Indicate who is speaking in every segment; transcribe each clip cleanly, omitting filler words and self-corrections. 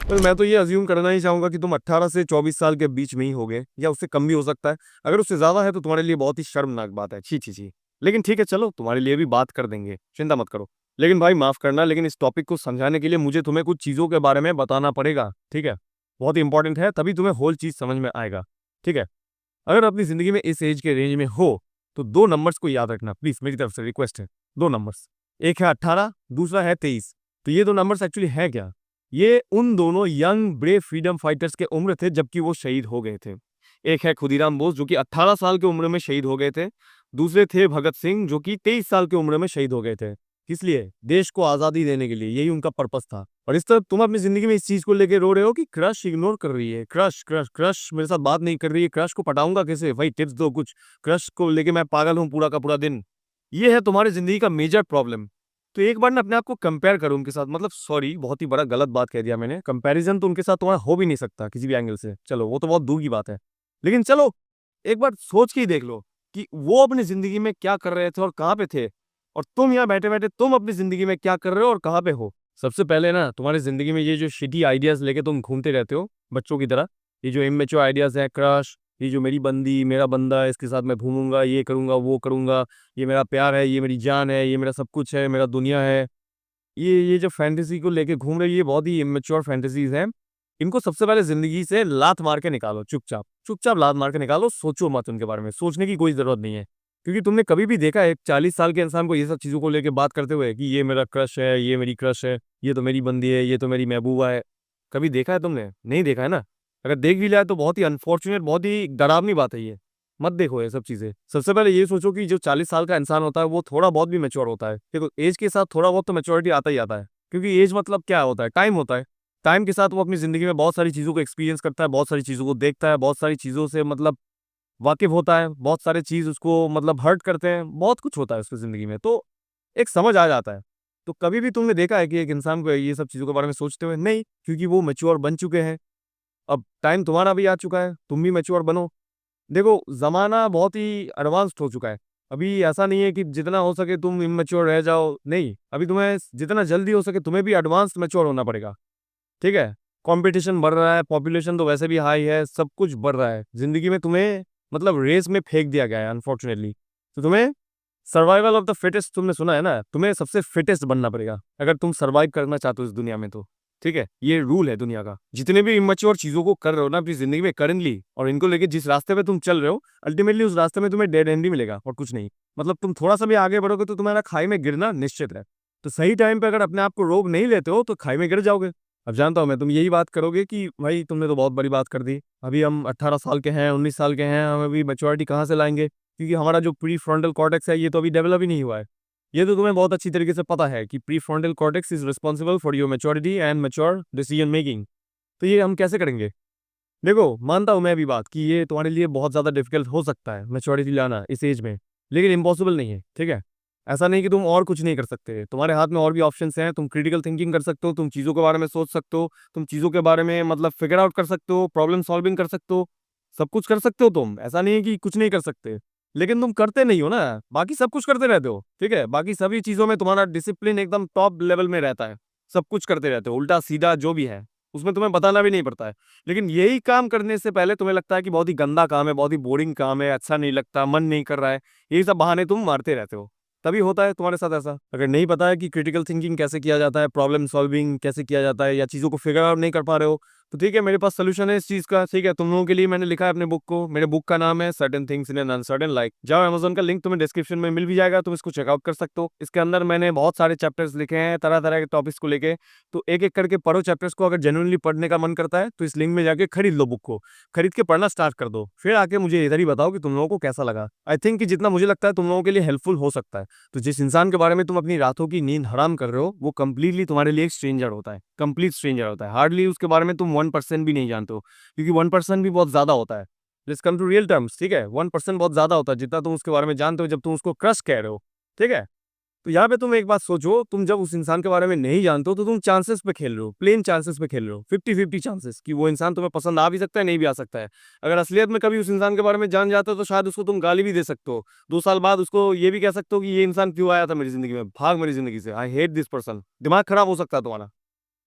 Speaker 1: पर मैं तो ये अज्यूम करना ही चाहूंगा कि तुम 18 से 24 साल के बीच में ही होगे, या उससे कम भी हो सकता है। अगर उससे ज्यादा है तो तुम्हारे लिए बहुत ही शर्मनाक बात है। छी छी छी। लेकिन ठीक है, चलो तुम्हारे लिए भी बात कर देंगे, चिंता मत करो। लेकिन भाई माफ करना, लेकिन इस टॉपिक को समझाने के लिए मुझे तुम्हें कुछ चीजों के बारे में बताना पड़ेगा, ठीक है। बहुत ही इंपॉर्टेंट है, तभी तुम्हें होल चीज समझ में आएगा, ठीक है। अगर अपनी जिंदगी में इस एज के रेंज में हो तो दो नंबर्स को याद रखना प्लीज, मेरी तरफ से रिक्वेस्ट है। दो नंबर्स, एक है 18, दूसरा है 23। तो ये दो नंबर्स एक्चुअली है क्या? ये उन दोनों यंग ब्रेव फ्रीडम फाइटर्स के उम्र थे जबकि वो शहीद हो गए थे। एक है खुदीराम बोस जो कि 18 साल की उम्र में शहीद हो गए थे। दूसरे थे भगत सिंह जो कि 23 साल की उम्र में शहीद हो गए थे। किस लिए? देश को आजादी देने के लिए, यही उनका पर्पस था। और इस तरह तुम अपनी जिंदगी में इस चीज को लेके रो रहे हो कि क्रश इग्नोर कर रही है। क्रश क्रश क्रश मेरे साथ बात नहीं कर रही है, क्रश को पटाऊंगा कैसे भाई? टिप्स दो कुछ। क्रश को लेके मैं पागल हूँ पूरा का पूरा दिन। ये है तुम्हारी जिंदगी का मेजर प्रॉब्लम। तो एक बार ना अपने आप को कंपेयर करो उनके साथ, मतलब सॉरी बहुत ही बड़ा गलत बात कह दिया मैंने। कंपैरिजन तो उनके साथ तुम्हारा हो भी नहीं सकता किसी भी एंगल से, चलो वो तो बहुत दूर की बात है। लेकिन चलो एक बार सोच के ही देख लो कि वो अपनी जिंदगी में क्या कर रहे थे और कहाँ पे थे, और तुम यहाँ बैठे बैठे तुम अपनी जिंदगी में क्या कर रहे हो और कहाँ पे हो। सबसे पहले ना तुम्हारी जिंदगी में ये जो शिटी आइडियाज लेके तुम घूमते रहते हो बच्चों की तरह, ये जो इमेच्योर आइडियाज है, क्रश, ये जो मेरी बंदी मेरा बंदा है इसके साथ मैं घूमूंगा, ये करूंगा वो करूंगा, ये मेरा प्यार है, ये मेरी जान है, ये मेरा सब कुछ है, मेरा दुनिया है, ये जो फैंटेसी को लेके घूम रहे हो ये बहुत ही इमेच्योर फैंटेसीज हैं। इनको सबसे पहले जिंदगी से लात मार के निकालो, चुपचाप चुपचाप लात मार के निकालो। सोचो मत उनके बारे में, सोचने की कोई जरूरत नहीं है। क्योंकि तुमने कभी भी देखा है एक 40 साल के इंसान को ये सब चीजों को लेके बात करते हुए कि ये मेरा क्रश है, ये मेरी क्रश है, ये तो मेरी बंदी है, ये तो मेरी महबूबा है? कभी देखा है तुमने? नहीं देखा है ना। अगर देख भी लिया है तो बहुत ही अनफॉर्चुनेट, बहुत ही डरावनी बात है ये। मत देखो ये सब चीजें। सबसे पहले ये सोचो कि जो 40 साल का इंसान होता है वो थोड़ा बहुत भी मेच्योर होता है। देखो एज के साथ थोड़ा बहुत तो मेच्योरिटी आता ही आता है। क्योंकि एज मतलब क्या होता है? टाइम होता है। टाइम के साथ वो अपनी जिंदगी में बहुत सारी चीजों को एक्सपीरियंस करता है, बहुत सारी चीजों को देखता है, बहुत सारी चीजों से मतलब वाकिफ होता है, बहुत सारे चीज उसको मतलब हर्ट करते हैं, बहुत कुछ होता है उसकी जिंदगी में, तो एक समझ आ जाता है। तो कभी भी तुमने देखा है कि एक इंसान को ये सब चीजों के बारे में सोचते हुए? नहीं, क्योंकि वो मेच्योर बन चुके हैं। अब टाइम तुम्हारा भी आ चुका है, तुम भी मेच्योर बनो। देखो जमाना बहुत ही एडवांस्ड हो चुका है। अभी ऐसा नहीं है कि जितना हो सके तुम इमेच्योर रह जाओ, नहीं, अभी तुम्हें जितना जल्दी हो सके तुम्हें भी एडवांस मेच्योर होना पड़ेगा, ठीक है। कंपटीशन बढ़ रहा है, पॉपुलेशन तो वैसे भी हाई है, सब कुछ बढ़ रहा है जिंदगी में, तुम्हें मतलब रेस में फेंक दिया गया है अनफॉर्चुनेटली। तो तुम्हें सर्वाइवल ऑफ द फिटेस्ट, तुमने सुना है ना, तुम्हें सबसे फिटेस्ट बनना पड़ेगा अगर तुम सर्वाइव करना चाहते हो इस दुनिया में तो। ठीक है, ये रूल है दुनिया का। जितने भी इमेच्योर चीजों को कर रहे हो ना अपनी जिंदगी में करेंटली, और इनको लेके जिस रास्ते पे तुम चल रहे हो, अल्टीमेटली उस रास्ते में तुम्हें डेड एंड ही मिलेगा और कुछ नहीं। मतलब तुम थोड़ा सा भी आगे बढ़ोगे तो तुम्हारा खाई में गिरना निश्चित है। तो सही टाइम पे अगर अपने आप को रोक नहीं लेते हो तो खाई में गिर जाओगे। अब जानता हूं मैं तुम यही बात करोगे कि भाई तुमने तो बहुत बड़ी बात कर दी, अभी हम 18 साल के हैं, 19 साल के हैं, हम अभी मैच्योरिटी कहाँ से लाएंगे? क्योंकि हमारा जो प्री फ्रंटल कॉर्टेक्स है ये तो अभी डेवलप ही नहीं हुआ है। ये तो तुम्हें बहुत अच्छी तरीके से पता है कि pre frontal cortex is responsible for your maturity and mature decision making. तो ये हम कैसे करेंगे? देखो मानता हूं मैं भी बात कि ये तुम्हारे लिए बहुत ज्यादा डिफिकल्ट हो सकता है मैच्योरिटी लाना इस एज में, लेकिन इम्पॉसिबल नहीं है, ठीक है। ऐसा नहीं कि तुम और कुछ नहीं कर सकते, तुम्हारे हाथ में और भी ऑप्शंस हैं। तुम क्रिटिकल थिंकिंग कर सकते हो, तुम चीजों के बारे में सोच सकते हो, तुम चीजों के बारे में मतलब फिगर आउट कर सकते हो, प्रॉब्लम सॉल्विंग कर सकते हो, सब कुछ कर सकते हो तुम। ऐसा नहीं है कि कुछ नहीं कर सकते, लेकिन तुम करते नहीं हो ना। बाकी सब कुछ करते रहते हो, ठीक है। बाकी सभी चीजों में तुम्हारा डिसिप्लिन एकदम टॉप लेवल में रहता है, सब कुछ करते रहते हो, उल्टा सीधा जो भी है उसमें तुम्हें बताना भी नहीं पड़ता है। लेकिन यही काम करने से पहले तुम्हें लगता है कि बहुत ही गंदा काम है, बहुत ही बोरिंग काम है, अच्छा नहीं लगता, मन नहीं कर रहा है, यही सब बहाने तुम मारते रहते हो। तभी होता है तुम्हारे साथ ऐसा। अगर नहीं पता है कि क्रिटिकल थिंकिंग कैसे किया जाता है, प्रॉब्लम सॉल्विंग कैसे किया जाता है, या चीजों को फिगर आउट नहीं कर पा रहे हो, तो ठीक है, मेरे पास सोल्यूशन है इस चीज का, ठीक है। तुम लोगों के लिए मैंने लिखा है अपने बुक को, मेरे बुक का नाम है certain things in an uncertain life. जाओ अमेज़न का लिंक तुम्हें डिस्क्रिप्शन में मिल भी जाएगा, तुम इसको चेकआउट कर सकते हो। इसके अंदर मैंने बहुत सारे चैप्टर्स लिखे हैं तरह तरह के टॉपिक्स को लेके। तो एक एक करके पढ़ो चैप्टर्स को। अगर जेन्युइनली पढ़ने का मन करता है तो इस लिंक में जाके खरीद लो बुक को, खरीद के पढ़ना स्टार्ट कर दो, फिर आके मुझे इधर ही बताओ कि तुम लोगों को कैसा लगा। आई थिंक कि जितना मुझे लगता है तुम लोगों के लिए हेल्पफुल हो सकता है। तो जिस इंसान के बारे में तुम अपनी रातों की नींद हराम कर रहे हो वो कंप्लीटली तुम्हारे लिए एक स्ट्रेंजर होता है, कंप्लीट स्ट्रेंजर होता है। हार्डली उसके बारे में तुम 1% भी नहीं जानते हो, क्योंकि 1% भी बहुत ज्यादा होता है। Let's come to real terms, ठीक है। 1% बहुत ज्यादा होता है जितना तुम उसके बारे में जानते हो जब तुम उसको क्रश कह रहे हो, ठीक है। तो यहाँ पे तुम एक बात सोचो, तुम जब उस इंसान के बारे में नहीं जानते हो तो तुम चांसेस पे खेल रहे हो, प्लेन चांसेस पे खेल रहे हो, 50-50 चांसेस कि वो इंसान तुम्हें पसंद आ भी सकता है, नहीं भी आ सकता है। अगर असलियत में कभी उस इंसान के बारे में जान जाते हो तो शायद उसको तुम गाली भी दे सकते हो, 2 साल बाद उसको ये भी कह सकते हो कि ये इंसान क्यों आया था मेरी जिंदगी में, भाग मेरी जिंदगी से, आई हेट दिस पर्सन, दिमाग खराब हो सकता है तुम्हारा।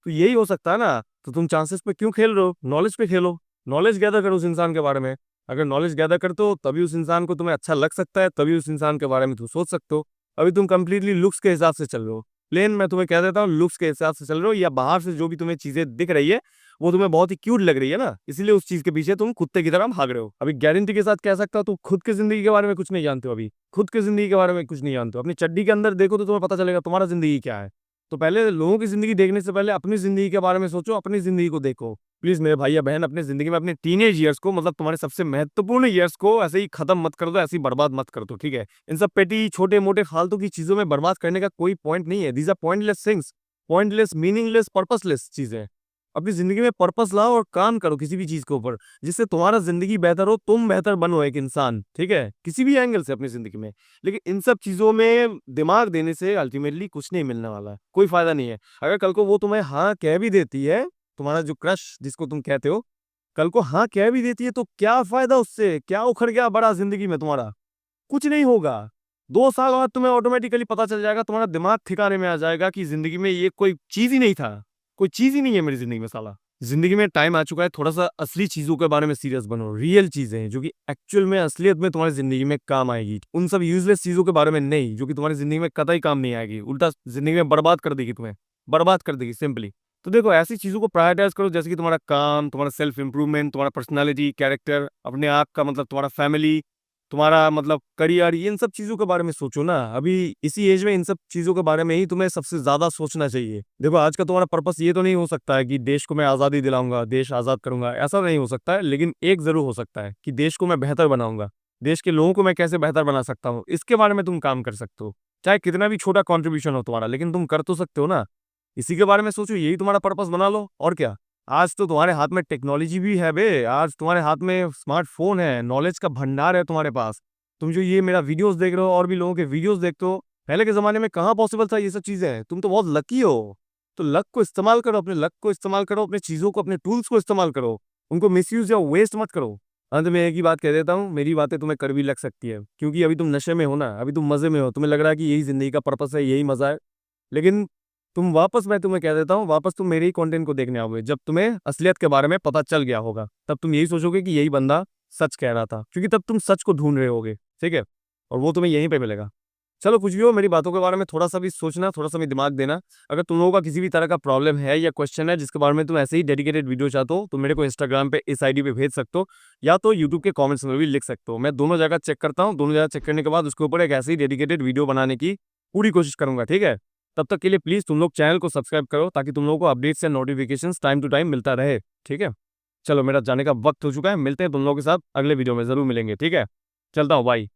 Speaker 1: तो यही हो सकता है ना। तो तुम चांसेस पे क्यों खेल रहे हो? नॉलेज पे खेलो, नॉलेज गैदर करो उस इंसान के बारे में। अगर नॉलेज गैदर करते हो तभी उस इंसान को तुम्हें अच्छा लग सकता है, तभी उस इंसान के बारे में तुम सोच सकते हो। अभी तुम कंप्लीटली लुक्स के हिसाब से चल रहे हो। प्लेन मैं तुम्हें कह देता हूँ, लुक्स के हिसाब से चल रहे हो, या बाहर से जो भी तुम्हें चीजें दिख रही है वो तुम्हें बहुत ही क्यूट लग रही है ना, इसीलिए उस चीज के पीछे तुम कुत्ते की तरह भाग रहे हो। अभी गारंटी के साथ कह सकता हूँ, तुम खुद की जिंदगी के बारे में कुछ नहीं जानते हो। अभी खुद की जिंदगी के बारे में कुछ नहीं जानते हो। अपनी चड्डी के अंदर देखो तो तुम्हें पता चलेगा तुम्हारा जिंदगी क्या है। तो पहले लोगों की जिंदगी देखने से पहले अपनी जिंदगी के बारे में सोचो, अपनी जिंदगी को देखो। प्लीज मेरे भाई या बहन, अपनी जिंदगी में अपने टीनेज ईयर्स को, मतलब तुम्हारे सबसे महत्वपूर्ण ईयर्स को ऐसे ही खत्म मत कर दो, ऐसे ही बर्बाद मत कर दो, ठीक है? इन सब पेटी छोटे मोटे फालतू की चीजों में बर्बाद करने का कोई पॉइंट नहीं है। These are pointless things, pointless, meaningless, purposeless चीजें। अपनी जिंदगी में पर्पस लाओ और काम करो किसी भी चीज के ऊपर, जिससे तुम्हारा जिंदगी बेहतर हो, तुम बेहतर बनो एक इंसान, ठीक है? किसी भी एंगल से अपनी जिंदगी में। लेकिन इन सब चीजों में दिमाग देने से अल्टीमेटली कुछ नहीं मिलने वाला है, कोई फायदा नहीं है। अगर कल को वो तुम्हें हाँ कह भी देती है, तुम्हारा जो क्रश जिसको तुम कहते हो, कल को हाँ कह भी देती है, तो क्या फायदा उससे? क्या उखड़ गया बड़ा जिंदगी में तुम्हारा? कुछ नहीं होगा। 2 साल बाद तुम्हें ऑटोमेटिकली पता चल जाएगा, तुम्हारा दिमाग ठिकाने में आ जाएगा कि जिंदगी में ये कोई चीज ही नहीं था, कोई चीज ही नहीं है मेरी जिंदगी में साला। जिंदगी में टाइम आ चुका है, थोड़ा सा असली चीजों के बारे में सीरियस बनो। रियल चीजें जो कि एक्चुअल में असलियत में तुम्हारी जिंदगी में काम आएगी, उन सब यूजलेस चीजों के बारे में नहीं, जो कि तुम्हारी जिंदगी में कतई काम नहीं आएगी, उल्टा जिंदगी में बर्बाद कर देगी, तुम्हें बर्बाद कर देगी सिंपली। तो देखो, ऐसी चीजों को प्रायोरिटाइज करो जैसे कि तुम्हारा काम, तुम्हारा सेल्फ इंप्रूवमेंट, तुम्हारा पर्सनालिटी, कैरेक्टर, अपने आप का मतलब तुम्हारा फैमिली, तुम्हारा मतलब करियर, इन सब चीजों के बारे में सोचो ना। अभी इसी एज में इन सब चीजों के बारे में ही तुम्हें सबसे ज्यादा सोचना चाहिए। देखो, आज का तुम्हारा पर्पस ये तो नहीं हो सकता है कि देश को मैं आजादी दिलाऊंगा, देश आजाद करूंगा, ऐसा नहीं हो सकता है। लेकिन एक जरूर हो सकता है कि देश को मैं बेहतर बनाऊंगा, देश के लोगों को मैं कैसे बेहतर बना सकता हूँ, इसके बारे में तुम काम कर सकते हो। चाहे कितना भी छोटा कॉन्ट्रीब्यूशन हो तुम्हारा, लेकिन तुम कर तो सकते हो ना। इसी के बारे में सोचो, यही तुम्हारा पर्पस बना लो, और क्या। आज तो तुम्हारे हाथ में टेक्नोलॉजी भी है बे, आज तुम्हारे हाथ में स्मार्टफोन है, नॉलेज का भंडार है तुम्हारे पास। तुम जो ये मेरा वीडियोस देख रहे हो और भी लोगों के वीडियोस देखते हो, पहले के जमाने में कहाँ पॉसिबल था ये सब चीजें? तुम तो बहुत लकी हो। तो लक को इस्तेमाल करो, अपने लक को इस्तेमाल करो, अपने चीजों को, अपने टूल्स को इस्तेमाल करो, उनको मिसयूज या वेस्ट मत करो। अंत में एक ही बात कह देता हूँ, मेरी बातें तुम्हें कड़वी लग सकती है, क्योंकि अभी तुम नशे में हो ना, अभी तुम मजे में हो, तुम्हें लग रहा है कि यही जिंदगी का पर्पस है, यही मजा है। लेकिन मैं तुम्हें कह देता हूँ, वापस तुम मेरे ही कंटेंट को देखने आओगे जब तुम्हें असलियत के बारे में पता चल गया होगा। तब तुम यही सोचोगे कि यही बंदा सच कह रहा था, क्योंकि तब तुम सच को ढूंढ रहे होगे, ठीक है? और वो तुम्हें यहीं पे मिलेगा। चलो, कुछ भी हो, मेरी बातों के बारे में थोड़ा सा भी सोचना, थोड़ा सा भी दिमाग देना। अगर तुम लोगों का किसी भी तरह का प्रॉब्लम है या क्वेश्चन है जिसके बारे में तुम ऐसे ही डेडिकेटेड वीडियो चाहते हो, तो मेरे को इंस्टाग्राम पे इस आईडी पे भेज सकते हो, या तो यूट्यूब के कमेंट्स में भी लिख सकते हो। मैं दोनों जगह चेक करता हूँ, दोनों जगह चेक करने के बाद उसके ऊपर एक ऐसी डेडिकेटेड वीडियो बनाने की पूरी कोशिश करूंगा, ठीक है? तब तक के लिए प्लीज तुम लोग चैनल को सब्सक्राइब करो, ताकि तुम लोगों को अपडेट्स या नोटिफिकेशंस टाइम टू टाइम मिलता रहे, ठीक है? चलो, मेरा जाने का वक्त हो चुका है, मिलते हैं तुम लोगों के साथ अगले वीडियो में, जरूर मिलेंगे, ठीक है? चलता हूँ, बाय।